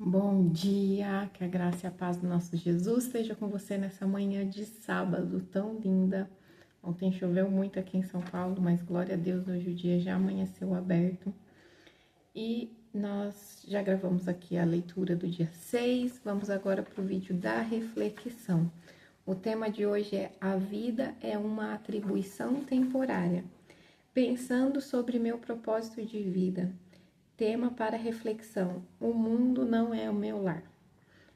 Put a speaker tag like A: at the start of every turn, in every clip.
A: Bom dia, que a graça e a paz do nosso Jesus esteja com você nessa manhã de sábado tão linda. Ontem choveu muito aqui em São Paulo, mas glória a Deus, hoje o dia já amanheceu aberto. E nós já gravamos aqui a leitura do dia 6, vamos agora para o vídeo da reflexão. O tema de hoje é: a vida é uma atribuição temporária. Pensando sobre meu propósito de vida. Tema para reflexão: o mundo não é o meu lar.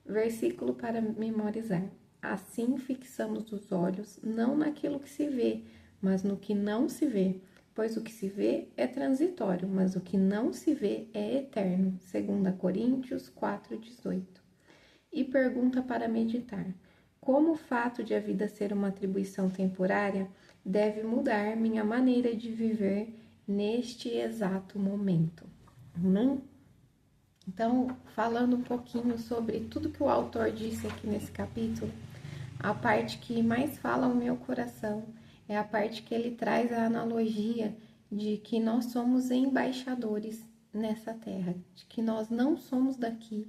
A: Versículo para memorizar: assim fixamos os olhos não naquilo que se vê, mas no que não se vê, pois o que se vê é transitório, mas o que não se vê é eterno. 2 Coríntios 4:18. E pergunta para meditar: como o fato de a vida ser uma atribuição temporária deve mudar minha maneira de viver neste exato momento? Amém? Então, falando um pouquinho sobre tudo que o autor disse aqui nesse capítulo, a parte que mais fala ao meu coração é a parte que ele traz a analogia de que nós somos embaixadores nessa terra, de que nós não somos daqui,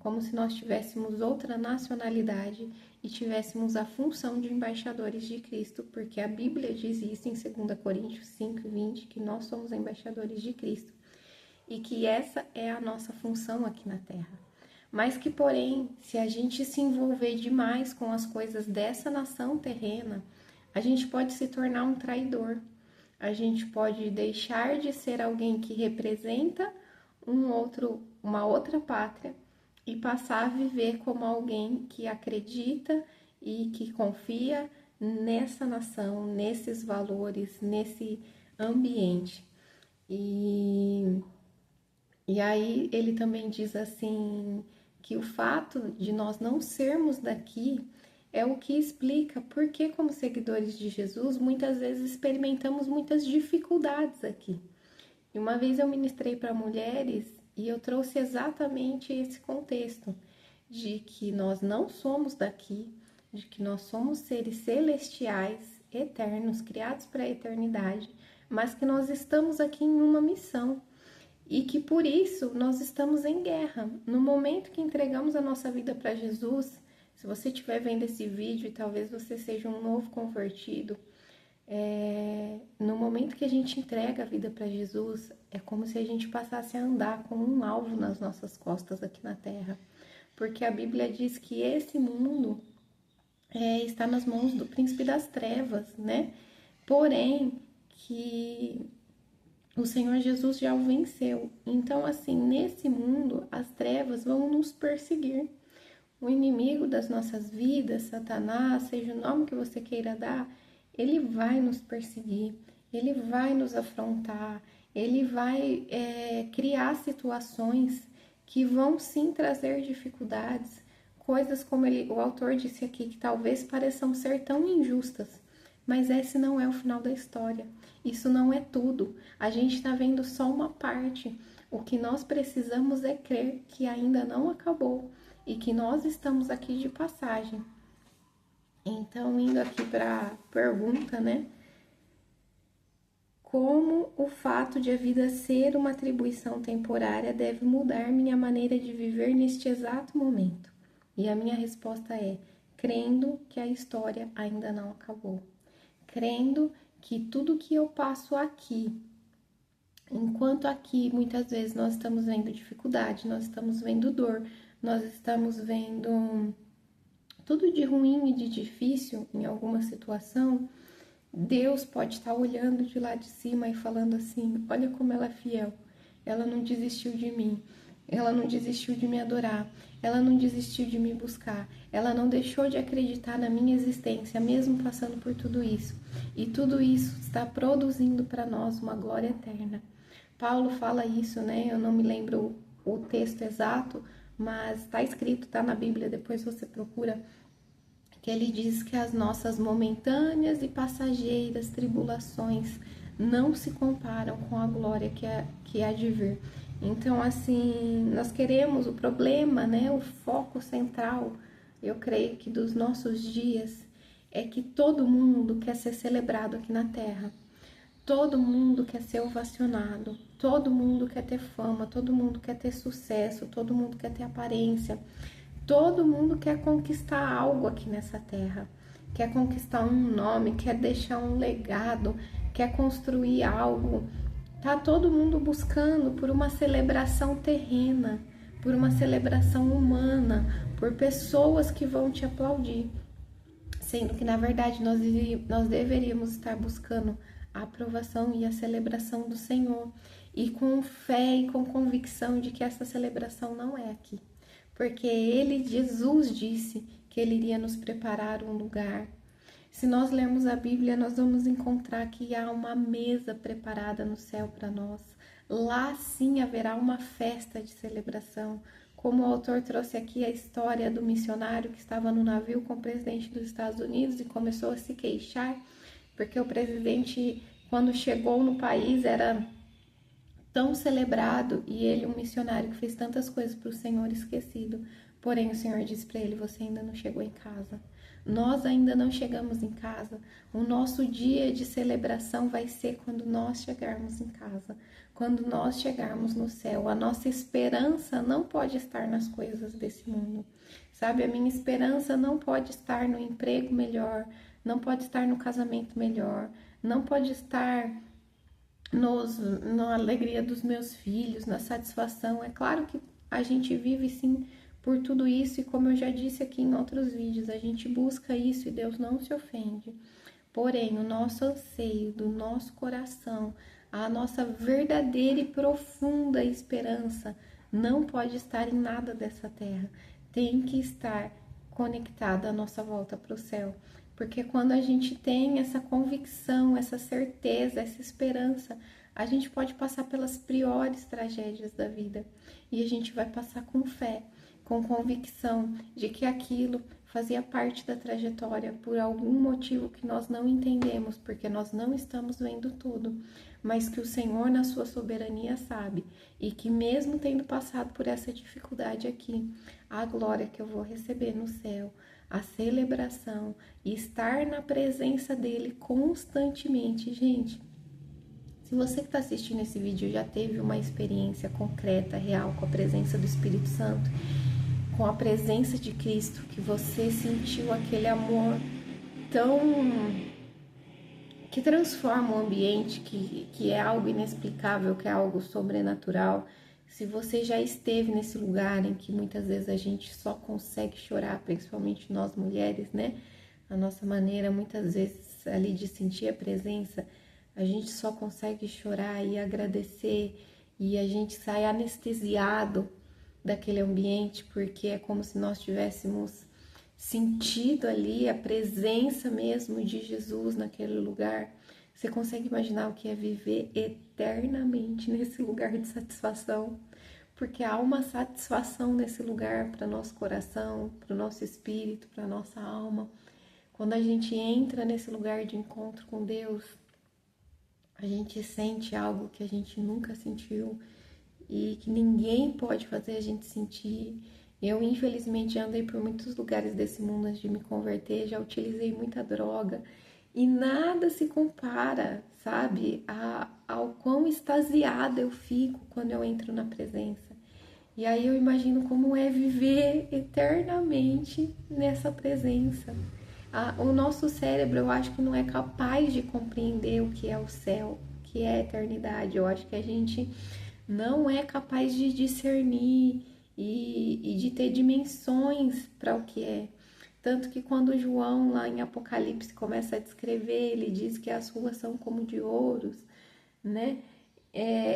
A: como se nós tivéssemos outra nacionalidade e tivéssemos a função de embaixadores de Cristo, porque a Bíblia diz isso em 2 Coríntios 5:20, que nós somos embaixadores de Cristo. E que essa é a nossa função aqui na Terra. Mas que, porém, se a gente se envolver demais com as coisas dessa nação terrena, a gente pode se tornar um traidor. A gente pode deixar de ser alguém que representa uma outra pátria e passar a viver como alguém que acredita e que confia nessa nação, nesses valores, nesse ambiente. E aí ele também diz assim, que o fato de nós não sermos daqui é o que explica por que, como seguidores de Jesus, muitas vezes experimentamos muitas dificuldades aqui. E uma vez eu ministrei para mulheres e eu trouxe exatamente esse contexto, de que nós não somos daqui, de que nós somos seres celestiais, eternos, criados para a eternidade, mas que nós estamos aqui em uma missão. E que por isso nós estamos em guerra. No momento que entregamos a nossa vida para Jesus, se você estiver vendo esse vídeo e talvez você seja um novo convertido, no momento que a gente entrega a vida para Jesus, é como se a gente passasse a andar com um alvo nas nossas costas aqui na terra. Porque a Bíblia diz que esse mundo está nas mãos do príncipe das trevas, né? Porém, que o Senhor Jesus já o venceu. Então, assim, nesse mundo, as trevas vão nos perseguir. O inimigo das nossas vidas, Satanás, seja o nome que você queira dar, ele vai nos perseguir, ele vai nos afrontar, ele vai criar situações que vão sim trazer dificuldades, coisas como o autor disse aqui, que talvez pareçam ser tão injustas, mas esse não é o final da história. Isso não é tudo. A gente está vendo só uma parte. O que nós precisamos é crer que ainda não acabou e que nós estamos aqui de passagem. Então, indo aqui para a pergunta, né? Como o fato de a vida ser uma atribuição temporária deve mudar minha maneira de viver neste exato momento? E a minha resposta é: crendo que a história ainda não acabou. Crendo que tudo que eu passo aqui, enquanto aqui muitas vezes nós estamos vendo dificuldade, nós estamos vendo dor, nós estamos vendo tudo de ruim e de difícil em alguma situação, Deus pode estar olhando de lá de cima e falando assim: olha como ela é fiel, ela não desistiu de mim, ela não desistiu de me adorar, ela não desistiu de me buscar, ela não deixou de acreditar na minha existência, mesmo passando por tudo isso. E tudo isso está produzindo para nós uma glória eterna. Paulo fala isso, né? Eu não me lembro o texto exato, mas está escrito, está na Bíblia, depois você procura, que ele diz que as nossas momentâneas e passageiras tribulações não se comparam com a glória que há de vir. Então, assim, nós queremos o problema, né? O foco central, eu creio que dos nossos dias, é que todo mundo quer ser celebrado aqui na Terra. Todo mundo quer ser ovacionado, todo mundo quer ter fama, todo mundo quer ter sucesso, todo mundo quer ter aparência, todo mundo quer conquistar algo aqui nessa terra, quer conquistar um nome, quer deixar um legado, quer construir algo. Tá todo mundo buscando por uma celebração terrena, por uma celebração humana, por pessoas que vão te aplaudir, sendo que na verdade nós deveríamos estar buscando a aprovação e a celebração do Senhor, e com fé e com convicção de que essa celebração não é aqui, porque Jesus disse que ele iria nos preparar um lugar. Se nós lermos a Bíblia, nós vamos encontrar que há uma mesa preparada no céu para nós. Lá sim haverá uma festa de celebração. Como o autor trouxe aqui a história do missionário que estava no navio com o presidente dos Estados Unidos e começou a se queixar, porque o presidente, quando chegou no país, era tão celebrado, e ele, um missionário que fez tantas coisas para o Senhor, esquecido. Porém, o Senhor disse para ele: você ainda não chegou em casa. Nós ainda não chegamos em casa. O nosso dia de celebração vai ser quando nós chegarmos em casa, quando nós chegarmos no céu. A nossa esperança não pode estar nas coisas desse mundo, sabe? A minha esperança não pode estar no emprego melhor, não pode estar no casamento melhor, não pode estar na alegria dos meus filhos, na satisfação. É claro que a gente vive sim por tudo isso, e como eu já disse aqui em outros vídeos, a gente busca isso e Deus não se ofende. Porém, o nosso anseio do nosso coração, a nossa verdadeira e profunda esperança não pode estar em nada dessa terra. Tem que estar conectada à nossa volta para o céu. Porque quando a gente tem essa convicção, essa certeza, essa esperança, a gente pode passar pelas piores tragédias da vida. E a gente vai passar com fé, com convicção de que aquilo fazia parte da trajetória por algum motivo que nós não entendemos, porque nós não estamos vendo tudo, mas que o Senhor, na sua soberania, sabe, e que mesmo tendo passado por essa dificuldade aqui, a glória que eu vou receber no céu, a celebração e estar na presença dele constantemente. Gente, se você que está assistindo esse vídeo já teve uma experiência concreta, real, com a presença do Espírito Santo, com a presença de Cristo, que você sentiu aquele amor tão... que transforma o ambiente, que é algo inexplicável, que é algo sobrenatural. Se você já esteve nesse lugar em que muitas vezes a gente só consegue chorar, principalmente nós mulheres, né? A nossa maneira, muitas vezes, ali de sentir a presença, a gente só consegue chorar e agradecer, e a gente sai anestesiado daquele ambiente, porque é como se nós tivéssemos sentido ali a presença mesmo de Jesus naquele lugar. Você consegue imaginar o que é viver eternamente nesse lugar de satisfação? Porque há uma satisfação nesse lugar para nosso coração, para o nosso espírito, para nossa alma. Quando a gente entra nesse lugar de encontro com Deus, a gente sente algo que a gente nunca sentiu e que ninguém pode fazer a gente sentir. Eu, infelizmente, andei por muitos lugares desse mundo antes de me converter, já utilizei muita droga, e nada se compara, sabe, ao quão extasiada eu fico quando eu entro na presença. E aí eu imagino como é viver eternamente nessa presença. O nosso cérebro, eu acho que não é capaz de compreender o que é o céu, o que é a eternidade. Eu acho que a gente não é capaz de discernir e de ter dimensões para o que é. Tanto que quando João, lá em Apocalipse, começa a descrever, ele diz que as ruas são como de ouros, né?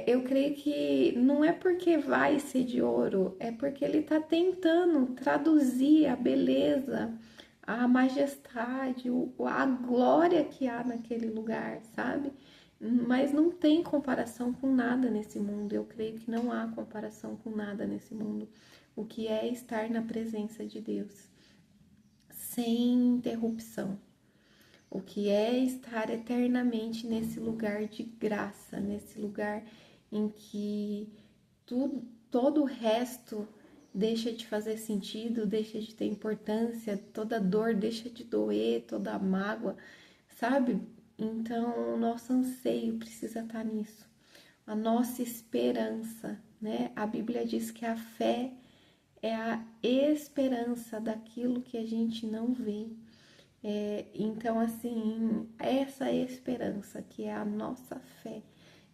A: Eu creio que não é porque vai ser de ouro, é porque ele está tentando traduzir a beleza, a majestade, a glória que há naquele lugar, sabe? Mas não tem comparação com nada nesse mundo. Eu creio que não há comparação com nada nesse mundo. O que é estar na presença de Deus, sem interrupção. O que é estar eternamente nesse lugar de graça, nesse lugar em que todo o resto deixa de fazer sentido, deixa de ter importância, toda dor deixa de doer, toda mágoa, sabe? Então, o nosso anseio precisa estar nisso. A nossa esperança, né? A Bíblia diz que a fé é a esperança daquilo que a gente não vê. Então, assim, essa esperança, que é a nossa fé,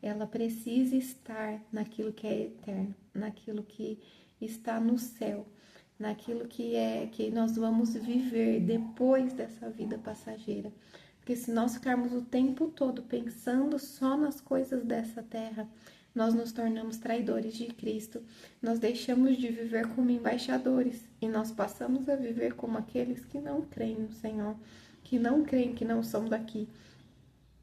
A: ela precisa estar naquilo que é eterno, naquilo que está no céu, naquilo que nós vamos viver depois dessa vida passageira. Porque se nós ficarmos o tempo todo pensando só nas coisas dessa terra, nós nos tornamos traidores de Cristo, nós deixamos de viver como embaixadores e nós passamos a viver como aqueles que não creem no Senhor, que não creem, que não são daqui.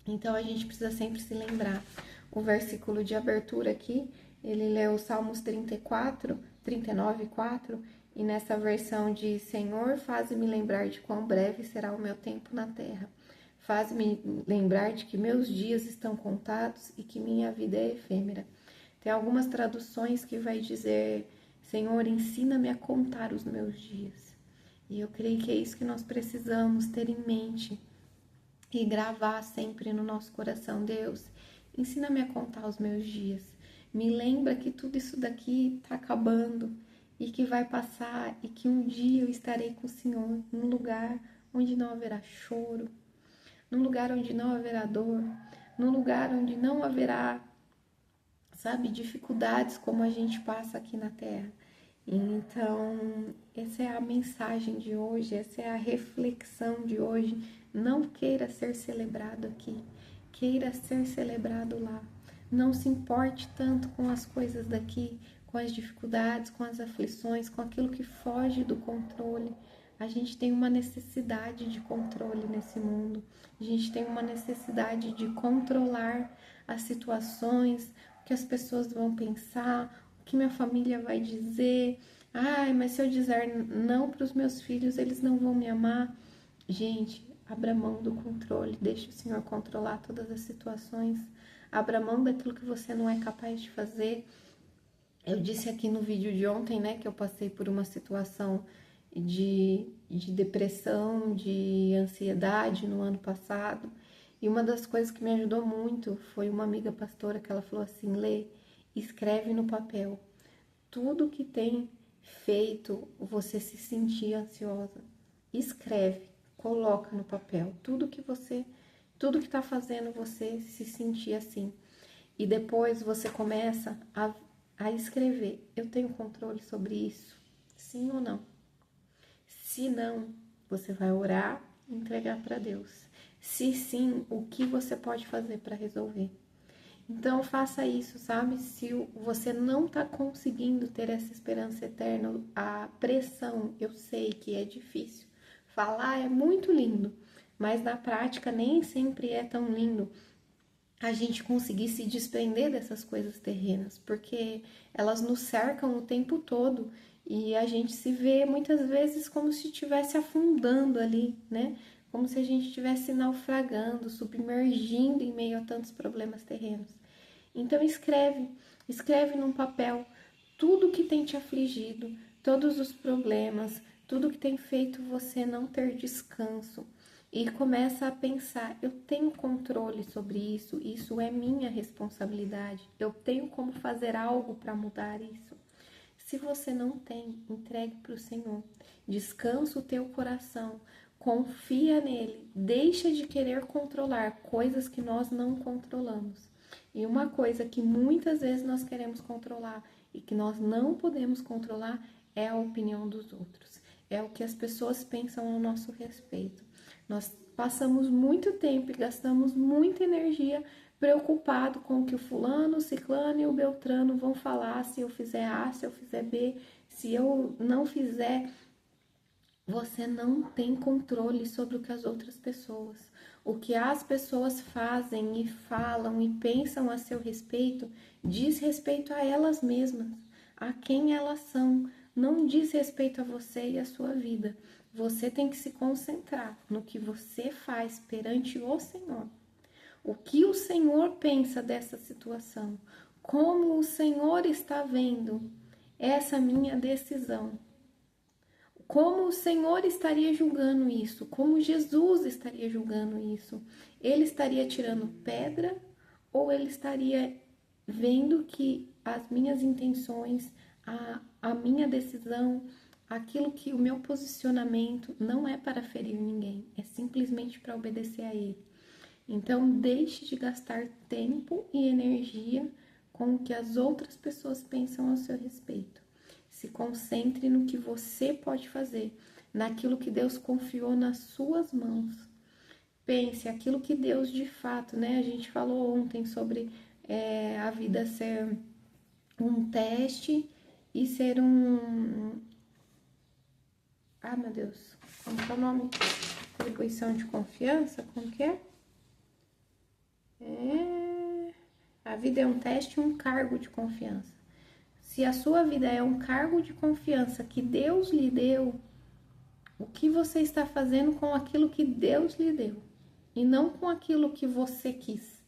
A: Então a gente precisa sempre se lembrar. O versículo de abertura aqui, ele leu Salmos 34, 39, 4, e nessa versão diz: Senhor, faz-me lembrar de quão breve será o meu tempo na terra. Faz-me lembrar de que meus dias estão contados e que minha vida é efêmera. Tem algumas traduções que vai dizer: Senhor, ensina-me a contar os meus dias. E eu creio que é isso que nós precisamos ter em mente e gravar sempre no nosso coração. Deus, ensina-me a contar os meus dias. Me lembra que tudo isso daqui está acabando e que vai passar e que um dia eu estarei com o Senhor num lugar onde não haverá choro, num lugar onde não haverá dor, num lugar onde não haverá, sabe, dificuldades como a gente passa aqui na Terra. Então, essa é a mensagem de hoje, essa é a reflexão de hoje. Não queira ser celebrado aqui, queira ser celebrado lá. Não se importe tanto com as coisas daqui, com as dificuldades, com as aflições, com aquilo que foge do controle. A gente tem uma necessidade de controle nesse mundo. A gente tem uma necessidade de controlar as situações, o que as pessoas vão pensar, o que minha família vai dizer. Ai, mas se eu dizer não para os meus filhos, eles não vão me amar. Gente, abra mão do controle, deixe o Senhor controlar todas as situações. Abra mão daquilo que você não é capaz de fazer. Eu disse aqui no vídeo de ontem, né, que eu passei por uma situação de depressão, de ansiedade no ano passado. E uma das coisas que me ajudou muito foi uma amiga pastora que ela falou assim: Lê, escreve no papel tudo que tem feito você se sentir ansiosa. Escreve, coloca no papel tudo que está fazendo você se sentir assim. E depois você começa a escrever: eu tenho controle sobre isso? Sim ou não? Se não, você vai orar e entregar para Deus. Se sim, o que você pode fazer para resolver? Então faça isso, sabe? Se você não está conseguindo ter essa esperança eterna, a pressão, eu sei que é difícil. Falar é muito lindo, mas na prática nem sempre é tão lindo a gente conseguir se desprender dessas coisas terrenas, porque elas nos cercam o tempo todo e a gente se vê muitas vezes como se estivesse afundando ali, né? Como se a gente estivesse naufragando, submergindo em meio a tantos problemas terrenos. Então escreve num papel tudo que tem te afligido, todos os problemas, tudo que tem feito você não ter descanso. E começa a pensar: eu tenho controle sobre isso, isso é minha responsabilidade, eu tenho como fazer algo para mudar isso. Se você não tem, entregue para o Senhor, descansa o teu coração, confia nele, deixa de querer controlar coisas que nós não controlamos. E uma coisa que muitas vezes nós queremos controlar e que nós não podemos controlar é a opinião dos outros, é o que as pessoas pensam ao nosso respeito. Nós passamos muito tempo e gastamos muita energia preocupado com o que o fulano, o ciclano e o beltrano vão falar, se eu fizer A, se eu fizer B, se eu não fizer. Você não tem controle sobre o que as outras pessoas, o que as pessoas fazem e falam e pensam a seu respeito, diz respeito a elas mesmas, a quem elas são, não diz respeito a você e a sua vida. Você tem que se concentrar no que você faz perante o Senhor. O que o Senhor pensa dessa situação? Como o Senhor está vendo essa minha decisão? Como o Senhor estaria julgando isso? Como Jesus estaria julgando isso? Ele estaria tirando pedra ou ele estaria vendo que as minhas intenções, a minha decisão, aquilo que o meu posicionamento não é para ferir ninguém, é simplesmente para obedecer a Ele. Então, deixe de gastar tempo e energia com o que as outras pessoas pensam ao seu respeito. Se concentre no que você pode fazer, naquilo que Deus confiou nas suas mãos. Pense aquilo que Deus de fato, né? A gente falou ontem sobre a vida ser um teste e ser Ah, meu Deus, como que é o nome? Atribuição de confiança, como que é? A vida é um teste e um cargo de confiança. Se a sua vida é um cargo de confiança que Deus lhe deu, o que você está fazendo com aquilo que Deus lhe deu? E não com aquilo que você quis.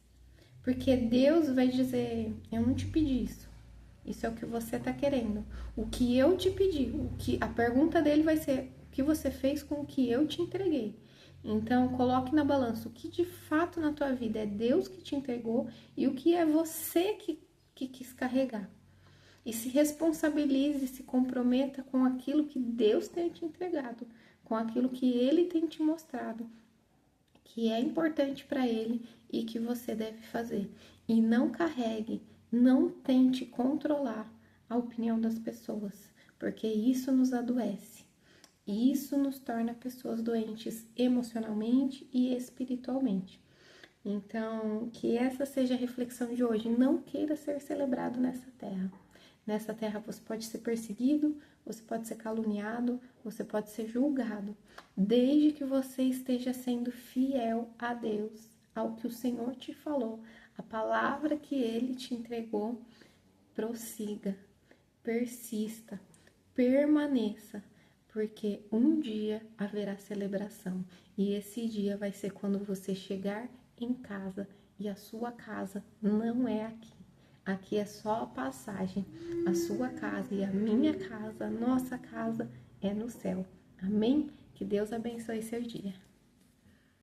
A: Porque Deus vai dizer, eu não te pedi isso. Isso é o que você está querendo. O que eu te pedi, a pergunta dele vai ser, o que você fez com o que eu te entreguei? Então, coloque na balança o que de fato na tua vida é Deus que te entregou e o que é você que quis carregar. E se responsabilize, se comprometa com aquilo que Deus tem te entregado, com aquilo que Ele tem te mostrado, que é importante para Ele e que você deve fazer. E não carregue, não tente controlar a opinião das pessoas, porque isso nos adoece. E isso nos torna pessoas doentes emocionalmente e espiritualmente. Então, que essa seja a reflexão de hoje. Não queira ser celebrado nessa terra. Nessa terra você pode ser perseguido, você pode ser caluniado, você pode ser julgado, desde que você esteja sendo fiel a Deus, ao que o Senhor te falou, a palavra que Ele te entregou. Prossiga, persista, permaneça, porque um dia haverá celebração e esse dia vai ser quando você chegar em casa e a sua casa não é aqui. Aqui é só a passagem. A sua casa e a minha casa, a nossa casa é no céu. Amém? Que Deus abençoe seu dia.